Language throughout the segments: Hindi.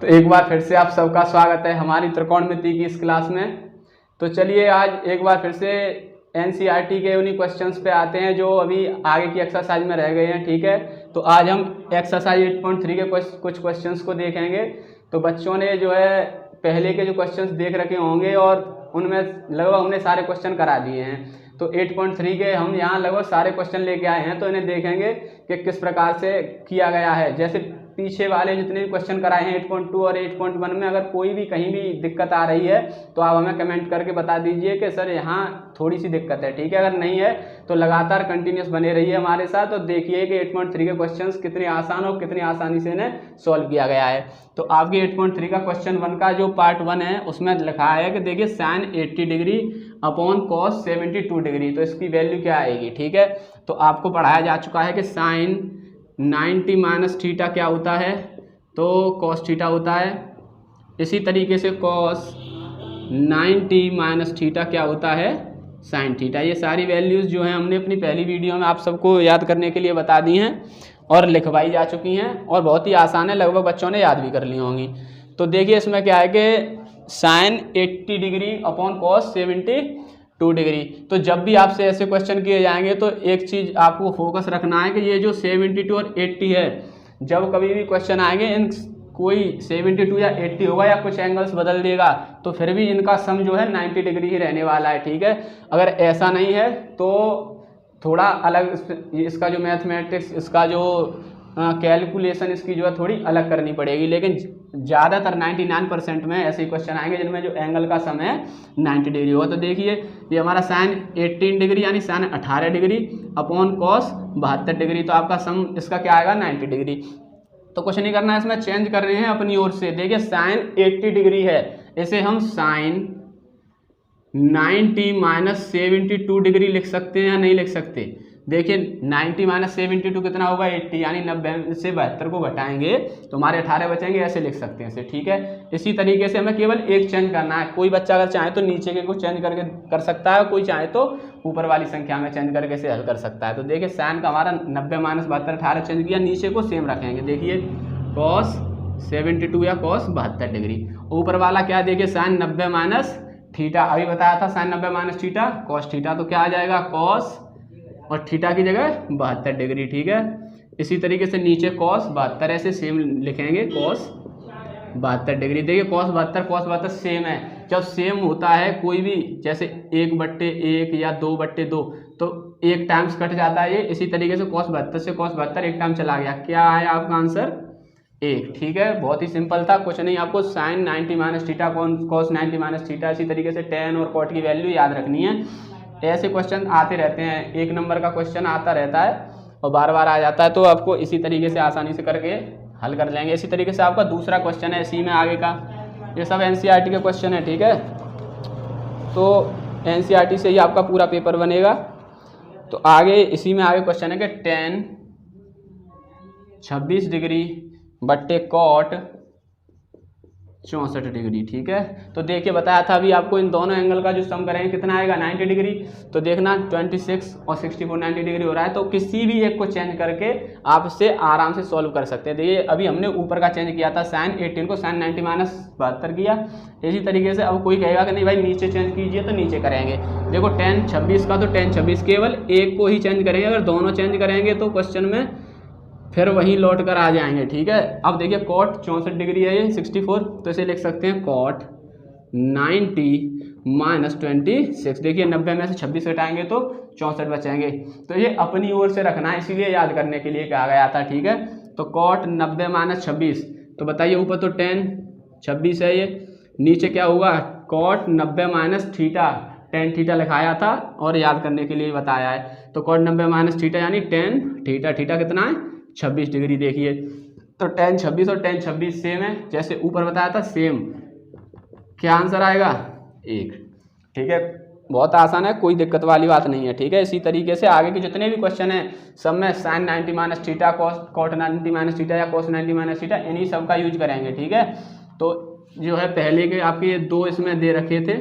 तो एक बार फिर से आप सबका स्वागत है हमारी त्रिकोणमिति की इस क्लास में। तो चलिए आज एक बार फिर से एनसीईआरटी के उन्हीं क्वेश्चंस पे आते हैं जो अभी आगे की एक्सरसाइज में रह गए हैं। ठीक है, तो आज हम एक्सरसाइज 8.3 के कुछ क्वेश्चंस को देखेंगे। तो बच्चों ने जो है पहले के जो क्वेश्चंस देख रखे होंगे और उनमें लगभग हमने सारे क्वेश्चन करा दिए हैं। तो 8.3 के हम यहाँ लगभग सारे क्वेश्चन लेके आए हैं, तो इन्हें देखेंगे कि किस प्रकार से किया गया है। जैसे पीछे वाले जितने भी क्वेश्चन कराए हैं 8.2 और 8.1 में, अगर कोई भी कहीं भी दिक्कत आ रही है तो आप हमें कमेंट करके बता दीजिए कि सर यहाँ थोड़ी सी दिक्कत है। ठीक है, अगर नहीं है तो लगातार कंटिन्यूस बने रहिए हमारे साथ। तो देखिए कि 8.3 के क्वेश्चंस कितने आसान और कितनी आसानी से इन्हें सॉल्व किया गया है। तो आपके 8.3 का क्वेश्चन 1 का जो पार्ट 1 है उसमें लिखा है कि देखिए sine 80 degree upon cos 72 degree, तो इसकी वैल्यू क्या आएगी। ठीक है, तो आपको पढ़ाया जा चुका है कि साइन 90 माइनस थीटा क्या होता है, तो कॉस थीटा होता है। इसी तरीके से कॉस 90 माइनस थीटा क्या होता है, साइन थीटा। ये सारी वैल्यूज़ जो हैं हमने अपनी पहली वीडियो में आप सबको याद करने के लिए बता दी हैं और लिखवाई जा चुकी हैं और बहुत ही आसान है, लगभग बच्चों ने याद भी कर ली होंगी। तो देखिए इसमें क्या है कि sine 80 degree upon cos 72 degree. तो जब भी आपसे ऐसे क्वेश्चन किए जाएंगे तो एक चीज़ आपको फोकस रखना है कि ये जो 72 और 80 है, जब कभी भी क्वेश्चन आएंगे इन कोई 72 या 80 होगा या कुछ एंगल्स बदल देगा तो फिर भी इनका सम जो है 90 डिग्री ही रहने वाला है। ठीक है, अगर ऐसा नहीं है तो थोड़ा अलग इसका जो मैथमेटिक्स, इसका जो कैलकुलेशन इसकी जो है थोड़ी अलग करनी पड़ेगी। लेकिन ज़्यादातर 99% में ऐसे क्वेश्चन आएंगे जिनमें जो एंगल का सम है 90 डिग्री होगा। तो देखिए ये हमारा साइन 18 डिग्री यानी sine 18 degree upon cos 72 degree, तो आपका सम इसका क्या आएगा 90 डिग्री। तो कुछ नहीं करना है, इसमें चेंज कर रहे हैं अपनी ओर से। देखिए साइन 80 डिग्री है, इसे हम साइन 90 माइनस 72 डिग्री लिख सकते हैं या नहीं लिख सकते। देखिए 90 माइनस 72 कितना होगा 80, यानी 90 से 72 को घटाएंगे तो हमारे 18 बचेंगे, ऐसे लिख सकते हैं इसे। ठीक है, इसी तरीके से हमें केवल एक चेंज करना है। कोई बच्चा अगर चाहे तो नीचे के को चेंज करके कर सकता है, कोई चाहे तो ऊपर वाली संख्या में चेंज करके इसे हल कर सकता है। तो देखिए साइन का हमारा 90 माइनस 72 18 चेंज किया, नीचे को सेम रखेंगे। देखिए कॉस 72 या कॉस 72 डिग्री। ऊपर वाला क्या, देखिए साइन 90 माइनस थीटा, अभी बताया था sine 90 minus theta cos theta, तो क्या आ जाएगा कॉस और थीटा की जगह 72 डिग्री। ठीक है, इसी तरीके से नीचे कॉस 72 ऐसे सेम लिखेंगे, कॉस 72 डिग्री। देखिए कॉस 72 सेम है। जब सेम होता है कोई भी, जैसे 1/1 या 2/2 तो एक टाइम्स कट जाता है ये। इसी तरीके से कॉस 72 से कॉस 72 एक टाइम चला गया, क्या आया आपका आंसर 1। ठीक है, बहुत ही सिंपल था, कुछ नहीं। आपको sine 90 minus theta cos 90 minus theta, इसी तरीके से टेन और कॉट की वैल्यू याद रखनी है। ऐसे क्वेश्चन आते रहते हैं, एक नंबर का क्वेश्चन आता रहता है और बार बार आ जाता है, तो आपको इसी तरीके से आसानी से करके हल कर लेंगे। इसी तरीके से आपका दूसरा क्वेश्चन है इसी में आगे का, ये सब एनसीईआरटी के क्वेश्चन है। ठीक है, तो एनसीईआरटी से ही आपका पूरा पेपर बनेगा। तो आगे इसी में आगे क्वेश्चन है कि टेन 26 डिग्री बट्टे कॉट 64 डिग्री। ठीक है, तो देखिए बताया था अभी आपको इन दोनों एंगल का जो सम करेंगे कितना आएगा 90 डिग्री। तो देखना 26 और 64 90 डिग्री हो रहा है, तो किसी भी एक को चेंज करके आप इससे आराम से सॉल्व कर सकते हैं। देखिए अभी हमने ऊपर का चेंज किया था, साइन 18 को साइन 90 माइनस 72 किया। इसी तरीके से अब कोई कहेगा कि नहीं भाई नीचे चेंज कीजिए, तो नीचे करेंगे। देखो टेन 26 का तो टेन 26 केवल एक को ही चेंज करेंगे, अगर दोनों चेंज करेंगे तो क्वेश्चन में फिर वहीं लौट कर आ जाएंगे। ठीक है, अब देखिए कॉट 64 डिग्री है ये 64, तो इसे लिख सकते हैं कॉट 90 माइनस 26। देखिए 90 में से 26 हटाएंगे तो 64 बचेंगे। तो ये अपनी ओर से रखना है, इसीलिए याद करने के लिए कहा गया था। ठीक है, तो कॉट 90 माइनस 26, तो बताइए ऊपर तो टेन 26 है, ये नीचे क्या होगा cot 90 minus theta, tan theta लिखाया था और याद करने के लिए बताया है। तो कॉट 90 माइनस थीटा यानी टेन थीटा, थीटा कितना है 26 डिग्री। देखिए तो टेन 26 और टेन 26 सेम है, जैसे ऊपर बताया था सेम। क्या आंसर आएगा 1। ठीक है, बहुत आसान है, कोई दिक्कत वाली बात नहीं है। ठीक है, इसी तरीके से आगे के जितने भी क्वेश्चन हैं सब में sine 90 minus theta cot 90 minus theta या कॉस 90 माइनस थीटा इन्हीं सब का यूज करेंगे। ठीक है, तो जो है पहले के आपके 2 इसमें दे रखे थे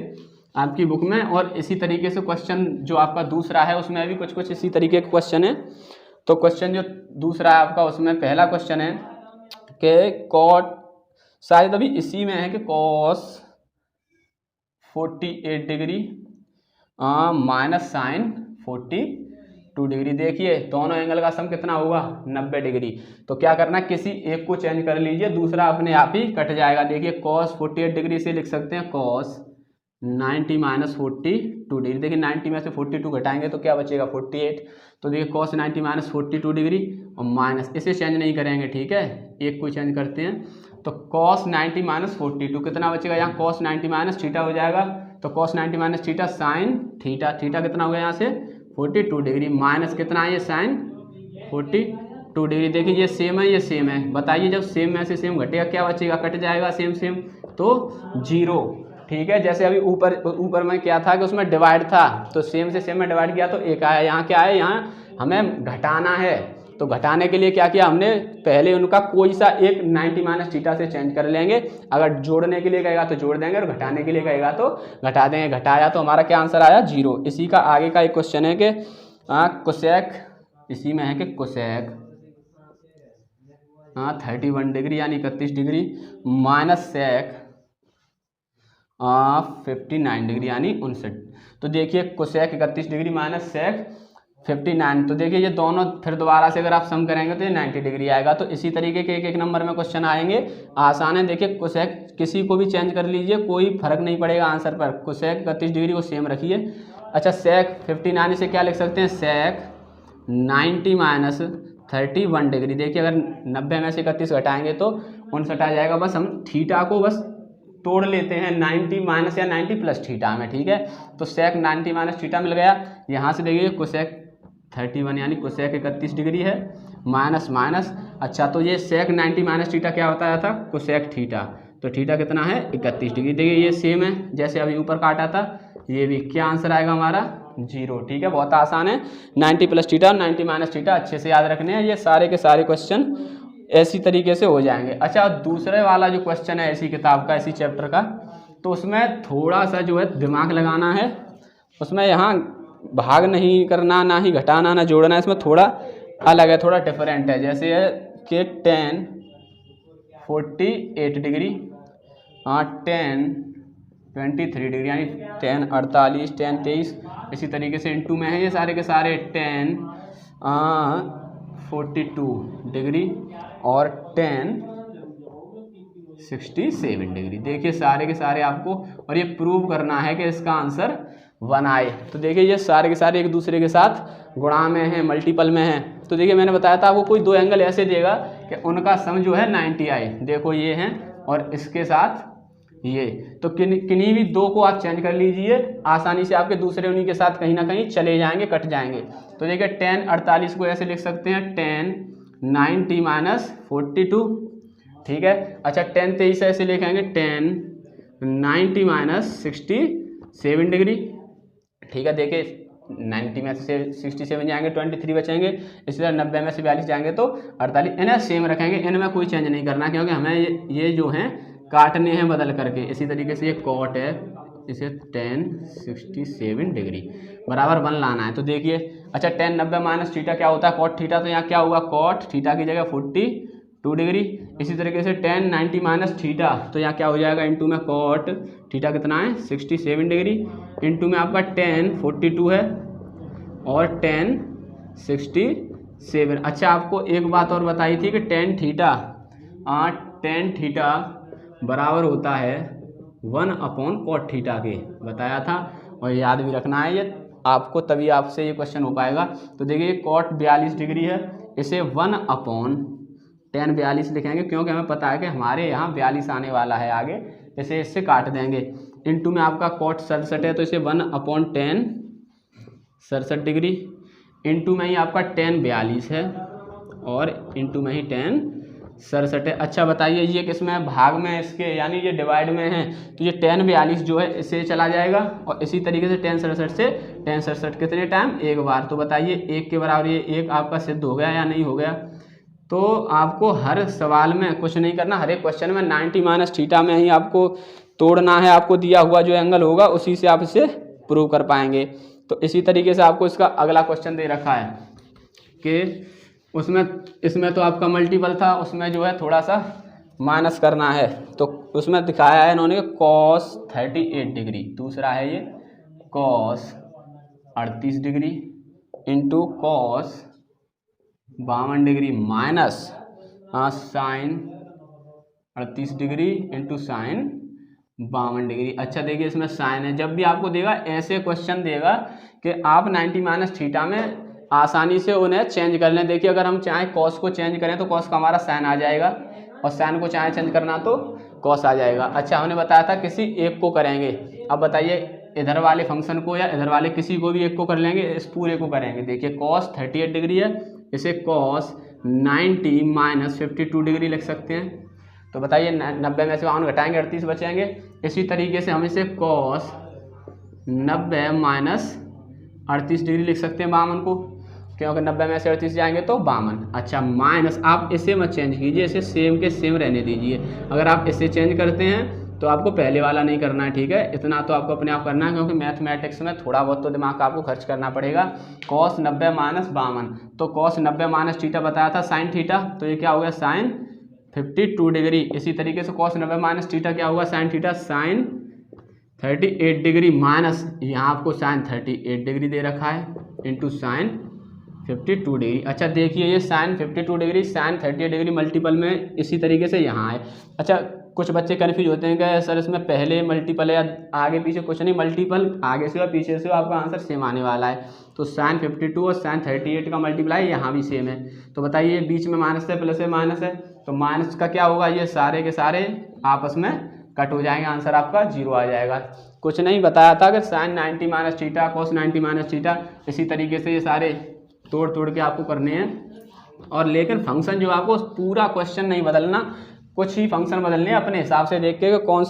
आपकी बुक में, और इसी तरीके से क्वेश्चन जो आपका दूसरा है उसमें भी कुछ इसी तरीके के क्वेश्चन है। तो क्वेश्चन जो दूसरा है आपका उसमें पहला क्वेश्चन है कि कॉट शायद अभी इसी में है कि cos 48 degree minus sine 42 degree. देखिए दोनों एंगल का सम कितना होगा 90 डिग्री। तो क्या करना है, किसी एक को चेंज कर लीजिए, दूसरा अपने आप ही कट जाएगा। देखिए cos 48 डिग्री से लिख सकते हैं cos 90 माइनस 42 डिग्री। देखिए 90 में से 42 घटाएंगे तो क्या बचेगा 48। तो देखिए cos 90 माइनस 42 डिग्री और माइनस, इसे चेंज नहीं करेंगे, ठीक है, एक को चेंज करते हैं। तो cos 90 माइनस 42 कितना बचेगा, यहाँ cos 90 माइनस थीटा हो जाएगा। तो cos 90 minus theta sine theta, theta कितना हो गया यहाँ से 42 डिग्री, माइनस कितना है ये साइन 42 डिग्री। देखिए ये सेम है, ये सेम है, बताइए जब सेम में से सेम घटेगा क्या बचेगा, कट जाएगा सेम सेम, तो जीरो। ठीक है, जैसे अभी ऊपर में क्या था कि उसमें डिवाइड था, तो सेम से सेम में डिवाइड किया तो एक आया। यहाँ क्या है, यहाँ हमें घटाना है, तो घटाने के लिए क्या किया हमने, पहले उनका कोई सा एक 90 माइनस थीटा से चेंज कर लेंगे। अगर जोड़ने के लिए कहेगा तो जोड़ देंगे और घटाने के लिए कहेगा तो घटा देंगे। घटाया तो हमारा क्या आंसर आया, जीरो। इसी का आगे का एक क्वेश्चन है कि कोसेक, इसी में है कि कोसेक 31 डिग्री यानी 31 डिग्री माइनस सेक 59 डिग्री यानी 59। तो देखिए कोसेक 31 डिग्री माइनस सेक 59। तो देखिए ये दोनों फिर दोबारा से अगर आप सम करेंगे तो ये 90 डिग्री आएगा। तो इसी तरीके के एक एक नंबर में क्वेश्चन आएंगे, आसान है। देखिए कोसेक किसी को भी चेंज कर लीजिए, कोई फर्क नहीं पड़ेगा आंसर पर। कोसेक 31 डिग्री को सेम रखिए। अच्छा सेक 59 से क्या लिख सकते हैं, सेक 90 माइनस 31 डिग्री। देखिए अगर 90 में से 31 घटाएंगे तो 59 आ जाएगा। बस हम थीटा को बस तोड़ लेते हैं 90 माइनस या 90 प्लस थीटा में, ठीक है। तो सेक 90 माइनस थीटा मिल गया। यहाँ से देखिए कोसेक 31 यानी कोसेक 31 डिग्री है, माइनस माइनस। अच्छा तो ये सेक 90 माइनस थीटा क्या बताया था, कोसेक थीटा। तो थीटा कितना है 31 डिग्री। देखिए ये सेम है जैसे अभी ऊपर काटा था, ये भी क्या आंसर आएगा हमारा, जीरो। ठीक है, बहुत आसान है। 90 प्लस थीटा और 90 माइनस थीटा अच्छे से याद रखने हैं। ये सारे के सारे क्वेश्चन ऐसी तरीके से हो जाएंगे। अच्छा दूसरे वाला जो क्वेश्चन है इसी किताब का, इसी चैप्टर का, तो उसमें थोड़ा सा जो है दिमाग लगाना है। उसमें यहाँ भाग नहीं करना, ना ही घटाना, ना जोड़ना, इसमें थोड़ा अलग है, थोड़ा डिफरेंट है। जैसे है कि 10 48 डिग्री 10 23 डिग्री यानी 10 48 10 23, इसी तरीके से इनटू में है ये सारे के सारे 10 42 डिग्री और 10 67 डिग्री। देखिए सारे के सारे आपको, और ये प्रूव करना है कि इसका आंसर 1 आए। तो देखिए ये सारे के सारे एक दूसरे के साथ गुणा में हैं, मल्टीपल में हैं। तो देखिए मैंने बताया था आपको, कोई दो एंगल ऐसे देगा कि उनका सम जो है 90 आए। देखो ये हैं और इसके साथ ये, तो किन्हीं भी दो को आप चेंज कर लीजिए, आसानी से आपके दूसरे उन्हीं के साथ कहीं ना कहीं चले जाएंगे, कट जाएंगे। तो देखिए 10 48 को ऐसे लिख सकते हैं 10 90 माइनस 42, ठीक है। अच्छा 10 23 ऐसे लिखेंगे 10 90 माइनस 67 डिग्री, ठीक है। देखिए 90 में से 67 जाएंगे 23 बचेंगे, इसी तरह 90 में से 42 जाएंगे तो 48। इन्हें सेम रखेंगे, इनमें कोई चेंज नहीं करना, क्योंकि हमें ये जो हैं काटने हैं बदल करके। इसी तरीके से ये कॉट है, इसे 10 67 डिग्री बराबर 1 लाना है। तो देखिए अच्छा 10 90 माइनस थीटा क्या होता है, कॉट थीटा, तो यहाँ क्या हुआ, कॉट थीटा की जगह 42 डिग्री। इसी तरीके से 10 90 माइनस थीटा, तो यहाँ क्या हो जाएगा, इनटू में कॉट थीटा कितना है 67 डिग्री, इनटू में आपका 10 42 है और 10 67। अच्छा आपको एक बात और बताई थी कि टेन थीटा बराबर होता है 1/cot थीटा के, बताया था। और याद भी रखना है ये आपको, तभी आपसे ये क्वेश्चन हो पाएगा। तो देखिए कॉट 42 डिग्री है, इसे 1/10 42 लिखेंगे, क्योंकि हमें पता है कि हमारे यहाँ 42 आने वाला है आगे, इसे इससे काट देंगे। इनटू में आपका कॉट 67 है, तो इसे 1/10 67 डिग्री, इनटू में ही आपका 10 42 है और इनटू में ही 10 67 है। अच्छा बताइए ये किसमें भाग में, इसके यानी ये डिवाइड में है, तो ये 10 42 जो है इससे चला जाएगा, और इसी तरीके से 10 67 से 10 67 कितने टाइम, एक बार। तो बताइए एक के बराबर ये एक आपका सिद्ध हो गया या नहीं हो गया। तो आपको हर सवाल में कुछ नहीं करना, हर एक क्वेश्चन में 90 माइनस थीटा में ही आपको तोड़ना है। आपको दिया हुआ जो एंगल होगा उसी से आप इसे प्रूव कर पाएंगे। तो इसी तरीके से आपको इसका अगला क्वेश्चन दे रखा है कि इसमें तो आपका मल्टीपल था, उसमें जो है थोड़ा सा माइनस करना है तो उसमें दिखाया है इन्होंने cos 38 डिग्री, दूसरा है ये cos 38 degree into cos 52 degree minus sine 38 degree into sine 52 degree. अच्छा देखिए इसमें साइन है, जब भी आपको देगा ऐसे क्वेश्चन देगा कि आप 90 माइनस थीटा में आसानी से उन्हें चेंज कर लें। देखिए अगर हम चाहें कॉस को चेंज करें तो कॉस का हमारा साइन आ जाएगा और साइन को चाहें चेंज करना तो कॉस आ जाएगा। अच्छा हमने बताया था किसी एक को करेंगे, अब बताइए इधर वाले फंक्शन को या इधर वाले किसी को भी एक को कर लेंगे, इस पूरे को करेंगे। देखिए cos 38 डिग्री है, इसे cos 90 माइनस 52 डिग्री लिख सकते हैं। तो बताइए 90 में से 52 घटाएंगे 38 बचेंगे। इसी तरीके से हम इसे cos 90 माइनस 38 डिग्री लिख सकते हैं 52 को, क्योंकि 90 में से 38 जाएंगे तो 52। अच्छा माइनस, आप इसे मत चेंज कीजिए, इसे सेम के सेम रहने दीजिए। अगर आप इसे चेंज करते हैं तो आपको पहले वाला नहीं करना है, ठीक है। इतना तो आपको अपने आप करना है, क्योंकि मैथमेटिक्स में थोड़ा बहुत तो दिमाग आपको खर्च करना पड़ेगा। cos 90 माइनस 52, तो cos 90 माइनस थीटा बताया था साइन थीटा, तो ये क्या हो गया साइन 52 डिग्री। इसी तरीके से cos 90 माइनस थीटा क्या होगा sine theta sine 38 degree minus यहाँ आपको साइन 38 डिग्री दे रखा है इंटू साइन 52 डिग्री। अच्छा देखिए ये sine 52 degree sine 38 degree multiple में इसी तरीके से यहाँ है। अच्छा कुछ बच्चे कन्फ्यूज होते हैं कि सर इसमें पहले मल्टीपल है या आगे पीछे, कुछ नहीं, मल्टीपल आगे से और पीछे से आपका आंसर सेम आने वाला है। तो साइन 52 और साइन 38 का मल्टीप्लाई यहाँ भी सेम है। तो बताइए बीच में माइनस है प्लस है माइनस है, तो माइनस का क्या होगा, ये सारे के सारे आपस में कट हो जाएंगे, आंसर आपका 0 आ जाएगा। कुछ नहीं बताया था कि sine 90 minus theta cos 90 minus theta, इसी तरीके से ये सारे तोड़ के आपको करने हैं। और लेकिन फंक्शन जो आपको पूरा क्वेश्चन नहीं बदलना, कुछ ही फंक्शन बदलने अपने हिसाब से देख के कौन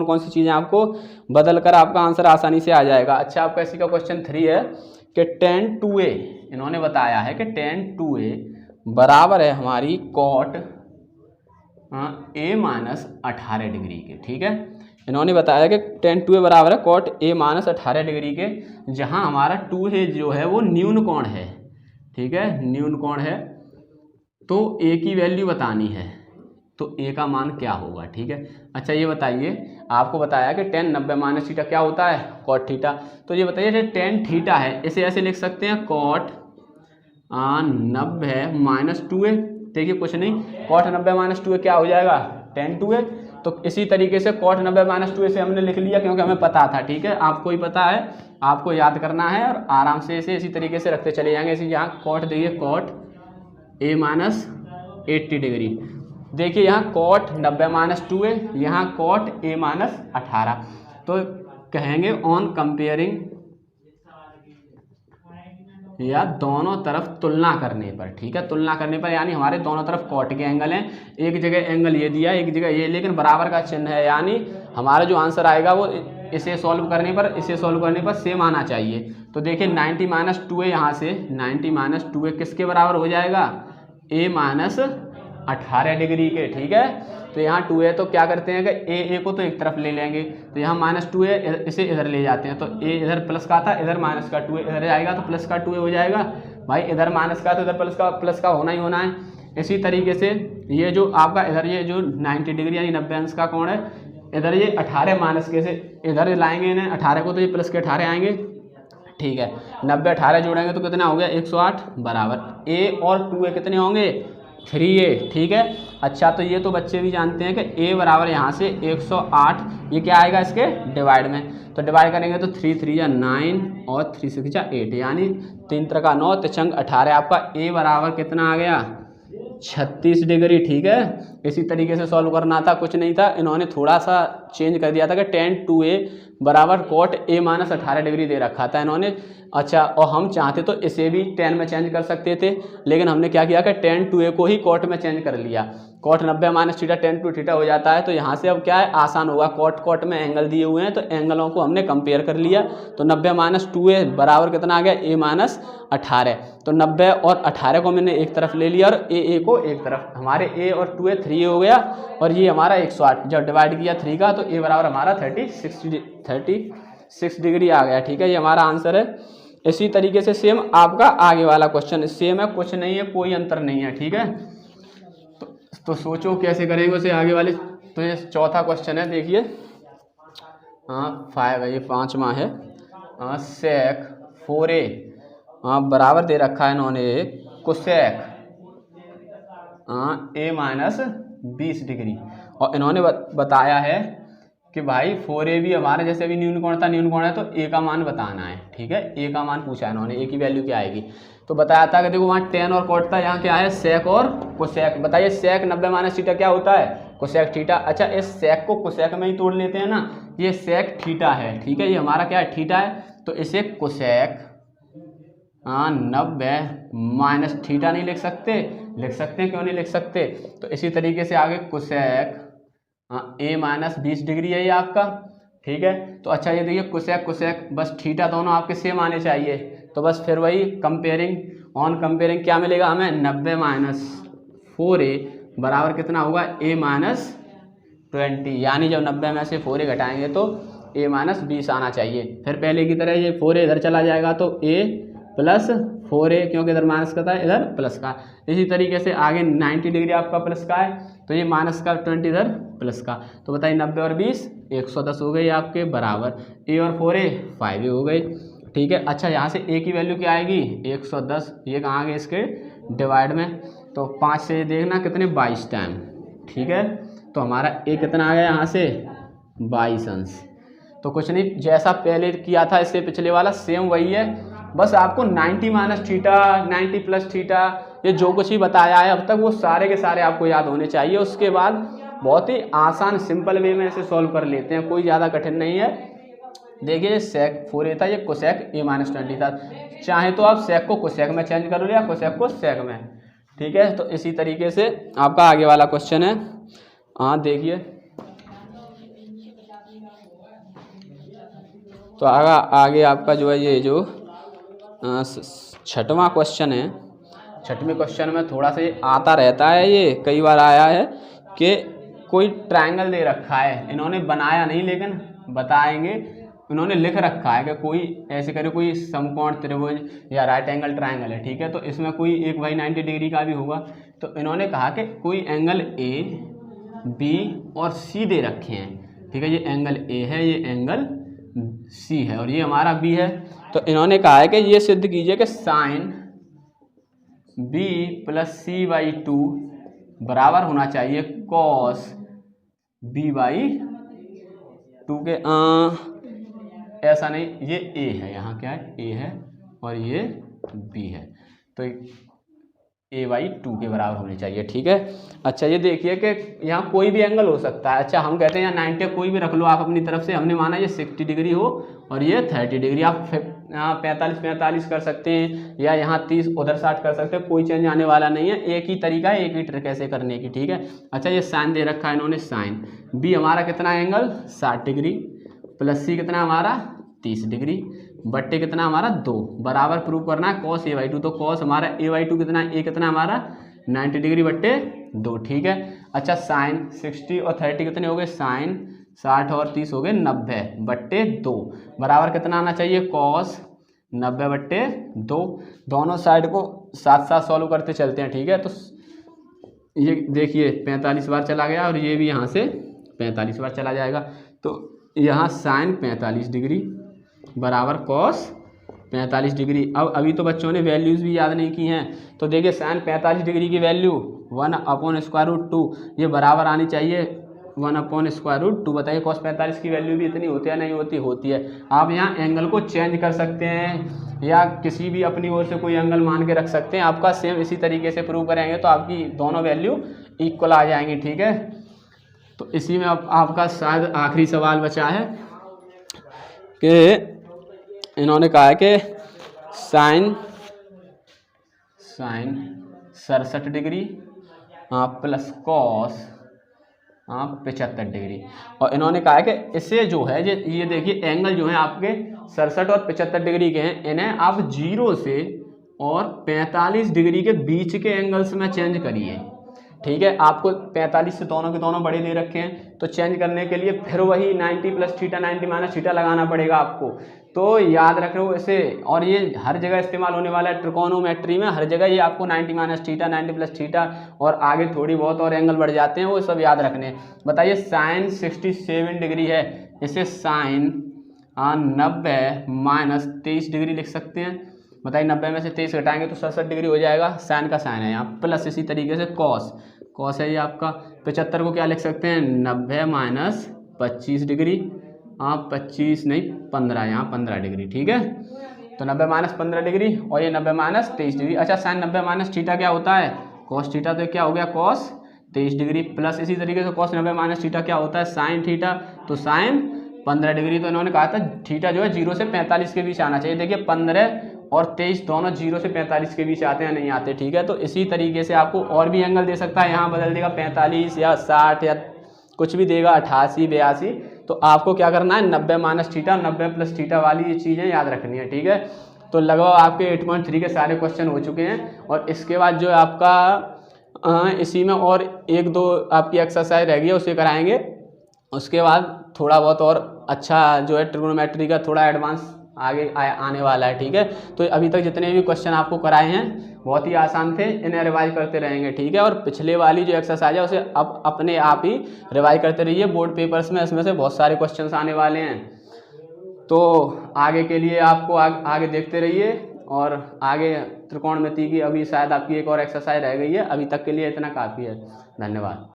कौन सी चीज़ें आपको बदल कर आपका आंसर आसानी से आ जाएगा। अच्छा आपका इसी का क्वेश्चन 3 है कि tan 2a, इन्होंने बताया है कि tan 2a बराबर है हमारी cot a माइनस 18 डिग्री के, ठीक है। इन्होंने बताया कि tan 2a बराबर है cot a माइनस 18 डिग्री के, जहां हमारा 2a जो है वो न्यून कोण है, ठीक है, न्यून कोण है। तो a की वैल्यू बतानी है, तो a का मान क्या होगा, ठीक है। अच्छा ये बताइए, आपको बताया कि tan 90 माइनस थीटा क्या होता है cot थीटा, तो ये बताइए tan थीटा है, इसे ऐसे लिख सकते हैं cot 90 माइनस 2a। देखिए कुछ नहीं, cot 90 माइनस 2a क्या हो जाएगा tan 2a। तो इसी तरीके से cot 90 माइनस 2a से हमने लिख लिया क्योंकि हमें पता था, ठीक है। आपको ही पता है, आपको याद करना है और आराम से इसे इसी तरीके से रखते चले जाएंगे। इसी यहाँ cot देखिए cot a माइनस 80 डिग्री, देखिए यहाँ cot 90 माइनस 2a, यहाँ cot a माइनस 18। तो कहेंगे ऑन कंपेयरिंग या दोनों तरफ तुलना करने पर, ठीक है, तुलना करने पर, यानी हमारे दोनों तरफ cot के एंगल हैं, एक जगह एंगल ये दिया एक जगह ये, लेकिन बराबर का चिन्ह है, यानी हमारा जो आंसर आएगा वो इसे सॉल्व करने पर सेम आना चाहिए। तो देखिए 90 माइनस 2a, यहाँ से 90 माइनस 2a किसके बराबर हो जाएगा a माइनस 18 डिग्री के, ठीक है। तो यहाँ 2a तो क्या करते हैं कि a को तो एक तरफ ले लेंगे, तो यहाँ माइनस 2a इसे इधर ले जाते हैं, तो a इधर प्लस का था इधर माइनस का, 2a इधर जाएगा तो प्लस का 2a हो जाएगा। भाई इधर माइनस का तो इधर प्लस का होना ही होना है। इसी तरीके से ये जो आपका इधर ये जो 90 डिग्री यानी 90 अंश का कोण है, इधर ये 18 माइनस के से इधर लाएंगे इन्हें 18 को, तो ये प्लस के 18 आएंगे, ठीक है। 90 18 जोड़ेंगे तो कितना हो गया 108 बराबर a और 2a कितने होंगे 3a, ठीक है। अच्छा तो ये तो बच्चे भी जानते हैं कि a बराबर यहाँ से 108, ये क्या आएगा इसके डिवाइड में, तो डिवाइड करेंगे तो 3 3 या 9 और 3 6 या 8, यानी 3 3 का 9 3 18, आपका a बराबर कितना आ गया 36 डिग्री, ठीक है। इसी तरीके से सॉल्व करना था, कुछ नहीं था, इन्होंने थोड़ा सा चेंज कर दिया था कि tan 2a बराबर cot a माइनस 18 डिग्री दे रखा था इन्होंने। अच्छा और हम चाहते तो इसे भी tan में चेंज कर सकते थे, लेकिन हमने क्या किया कि tan 2a को ही cot में चेंज कर लिया, cot 90 minus theta tan 2 theta हो जाता है। तो यहाँ से अब क्या है आसान होगा, cot में एंगल दिए हुए हैं तो एंगलों को हमने कंपेयर कर लिया, तो 90 माइनस 2a बराबर कितना आ गया a माइनस 18। तो 90 और 18 को मैंने एक तरफ ले लिया और a को एक तरफ, हमारे a और 2a 3a हो गया और ये हमारा 108, जब डिवाइड किया 3 का तो a बराबर हमारा 36 डिग्री आ गया, ठीक है। ये हमारा आंसर है। इसी तरीके से सेम आपका आगे वाला क्वेश्चन सेम है, कुछ नहीं है, कोई अंतर नहीं है, ठीक है। तो सोचो कैसे करेंगे उसे आगे वाले। तो ये चौथा क्वेश्चन है, देखिए। हाँ 5 है, ये 5वां है। सेक 4a बराबर दे रखा है इन्होंने कोसेक a माइनस 20 डिग्री। और इन्होंने बताया है कि भाई 4a भी हमारे जैसे अभी न्यून कोण था, न्यून कोण है तो a का मान बताना है, ठीक है। a का मान पूछा है इन्होंने, a की वैल्यू क्या आएगी। तो बताया था कि देखो वहाँ tan और cot था, यहाँ क्या है सेक और कोसेक। बताइए सेक 90 माइनस थीटा क्या होता है, कोसेक थीटा। अच्छा इस सेक को कोसेक में ही तोड़ लेते हैं ना, ये सेक थीटा है, ठीक है, ये हमारा क्या है थीटा है, तो इसे कोसेक 90 माइनस थीटा नहीं लिख सकते, लिख सकते हैं, क्यों नहीं लिख सकते। तो इसी तरीके से आगे कोसेक a माइनस 20 डिग्री है ये आपका, ठीक है। तो अच्छा ये देखिए कोसेक कोसेक बस थीटा दोनों आपके सेम आने चाहिए। तो बस फिर वही कंपेयरिंग ऑन कंपेयरिंग क्या मिलेगा हमें 90 माइनस 4a बराबर कितना होगा a माइनस 20, यानी जब 90 में से 4a घटाएंगे तो a माइनस 20 आना चाहिए। फिर पहले की तरह ये 4a इधर चला जाएगा तो a प्लस 4a, क्योंकि इधर माइनस का था इधर प्लस का। इसी तरीके से आगे 90 डिग्री आपका प्लस का है तो ये माइनस का 20 इधर प्लस का। तो बताइए 90 और 20 110 हो गई आपके बराबर, a और 4a 5a हो गई, ठीक है। अच्छा यहाँ से a की वैल्यू क्या आएगी 110, ये कहाँ आ गए इसके डिवाइड में, तो 5 से देखना कितने 22 टाइम, ठीक है। तो हमारा a कितना आ गया यहाँ से 22 अंश। तो कुछ नहीं, जैसा पहले किया था इससे पिछले वाला सेम वही है, बस आपको 90 माइनस थीटा 90 प्लस थीटा ये जो कुछ भी बताया है अब तक वो सारे के सारे आपको याद होने चाहिए। उसके बाद बहुत ही आसान सिंपल वे में ऐसे सॉल्व कर लेते हैं, कोई ज़्यादा कठिन नहीं है। देखिए सेक 4a था, ये कोसेक a माइनस 20 था, चाहे तो आप सेक को कोसेक में चेंज कर लो या कोसेक को सेक में, ठीक है। तो इसी तरीके से आपका आगे वाला क्वेश्चन है, हाँ देखिए। तो आगे आपका जो है ये जो 6वां क्वेश्चन है, 6वें क्वेश्चन में थोड़ा सा ये आता रहता है, ये कई बार आया है कि कोई ट्रायंगल दे रखा है, इन्होंने बनाया नहीं लेकिन बताएंगे, इन्होंने लिख रखा है कि कोई ऐसे करे कोई समकोण त्रिभुज या राइट एंगल ट्रायंगल है, ठीक है। तो इसमें कोई एक भाई 90 डिग्री का भी होगा। तो इन्होंने कहा कि कोई एंगल A B और C दे रखे हैं, ठीक है। ये एंगल A है, ये एंगल C है और ये हमारा B है। तो इन्होंने कहा है कि ये सिद्ध कीजिए कि sine B plus C by 2 बराबर होना चाहिए कॉस B बाई 2 के। ऐसा नहीं, ये A है, यहाँ क्या है A है और ये B है, तो a बाई 2 के बराबर होनी चाहिए, ठीक है। अच्छा ये देखिए कि यहाँ कोई भी एंगल हो सकता है। अच्छा हम कहते हैं यहाँ 90 कोई भी रख लो आप अपनी तरफ से, हमने माना ये 60 डिग्री हो और ये 30 डिग्री, आप 45 कर सकते हैं या यहाँ 30 उधर 60 कर सकते हैं, कोई चेंज आने वाला नहीं है, एक ही तरीका है, एक ही ट्रिक ऐसे करने की, ठीक है। अच्छा ये साइन दे रखा है इन्होंने, साइन B हमारा कितना एंगल 60 डिग्री प्लस C कितना हमारा 30 डिग्री बट्टे कितना हमारा 2 बराबर प्रूव करना है कॉस a बाई 2। तो कॉस हमारा a बाई 2 कितना है, a कितना हमारा 90 डिग्री बट्टे 2, ठीक है। अच्छा साइन 60 और 30 कितने हो गए, साइन 60 और 30 हो गए 90 बट्टे 2 बराबर कितना आना चाहिए कॉस 90 बट्टे 2। दोनों साइड को साथ साथ सॉल्व करते चलते हैं, ठीक है। तो ये देखिए 45 बार चला गया और ये भी यहाँ से 45 बार चला जाएगा। तो यहाँ साइन 45 डिग्री बराबर कॉस 45 डिग्री। अब अभी तो बच्चों ने वैल्यूज़ भी याद नहीं की हैं, तो देखिए साइन 45 डिग्री की वैल्यू 1/√2 ये बराबर आनी चाहिए 1/√2। बताइए कॉस 45 की वैल्यू भी इतनी होती है नहीं होती, होती है। आप यहाँ एंगल को चेंज कर सकते हैं या किसी भी अपनी ओर से कोई एंगल मान के रख सकते हैं, आपका सेम इसी तरीके से प्रूव करेंगे तो आपकी दोनों वैल्यू इक्वल आ जाएंगी, ठीक है। तो इसी में आपका शायद आखिरी सवाल बचा है कि इन्होंने कहा है कि sine 67 degree plus cos 75 degree, और इन्होंने कहा है कि इसे जो है ये देखिए एंगल जो है आपके 67 और 75 डिग्री के हैं, इन्हें आप 0 से और 45 डिग्री के बीच के एंगल्स में चेंज करिए, ठीक है। आपको 45 से दोनों के दोनों बड़े दे रखे हैं, तो चेंज करने के लिए फिर वही 90 प्लस थीटा 90 माइनस थीटा लगाना पड़ेगा आपको। तो याद रखो इसे, और ये हर जगह इस्तेमाल होने वाला है ट्रिकोनोमेट्री में, हर जगह ये आपको 90 माइनस थीटा 90 प्लस थीटा और आगे थोड़ी बहुत और एंगल बढ़ जाते हैं, वो सब याद रखने। बताइए साइन 67 डिग्री है, इसे साइन 90 माइनस 23 डिग्री लिख सकते हैं। बताइए 90 में से 23 घटाएंगे तो 67 डिग्री हो जाएगा, साइन का साइन है यहाँ, प्लस इसी तरीके से कॉस, कॉस है ये आपका। 75 को क्या लिख सकते हैं, 90 माइनस 25 डिग्री, 25 नहीं 15, यहाँ 15 डिग्री, ठीक है। तो 90 माइनस 15 डिग्री और ये 90 माइनस 23 डिग्री। अच्छा साइन 90 माइनस थीटा क्या होता है, कॉस थीटा, तो क्या हो गया कॉस 23 डिग्री, प्लस इसी तरीके से कॉस 90 माइनस थीटा क्या होता है, साइन थीटा, तो साइन 15 डिग्री। तो इन्होंने कहा था थीटा जो है 0 से 45 के बीच आना चाहिए। देखिए 15 और 23 दोनों 0 से 45 के बीच आते हैं, नहीं आते, ठीक है। तो इसी तरीके से आपको और भी एंगल दे सकता है, यहाँ बदल देगा 45 या 60 या कुछ भी देगा, 88 82। तो आपको क्या करना है, 90 माइनस थीटा 90 प्लस थीटा वाली ये चीज़ें याद रखनी है, ठीक है। तो लगभग आपके 8.3 के सारे क्वेश्चन हो चुके हैं, और इसके बाद जो आपका इसी में और 1-2 आपकी एक्सरसाइज रह गई है, उसे कराएंगे। उसके बाद थोड़ा बहुत और अच्छा जो है ट्रिग्नोमेट्री का थोड़ा एडवांस आगे आने वाला है, ठीक है। तो अभी तक जितने भी क्वेश्चन आपको कराए हैं बहुत ही आसान थे, इन्हें रिवाइज करते रहेंगे, ठीक है। और पिछले वाली जो एक्सरसाइज है उसे अब अपने आप ही रिवाइज करते रहिए, बोर्ड पेपर्स में इसमें से बहुत सारे क्वेश्चंस आने वाले हैं। तो आगे के लिए आपको आगे देखते रहिए, और आगे त्रिकोणमिति की अभी शायद आपकी एक और एक्सरसाइज रह गई है। अभी तक के लिए इतना काफ़ी है, धन्यवाद।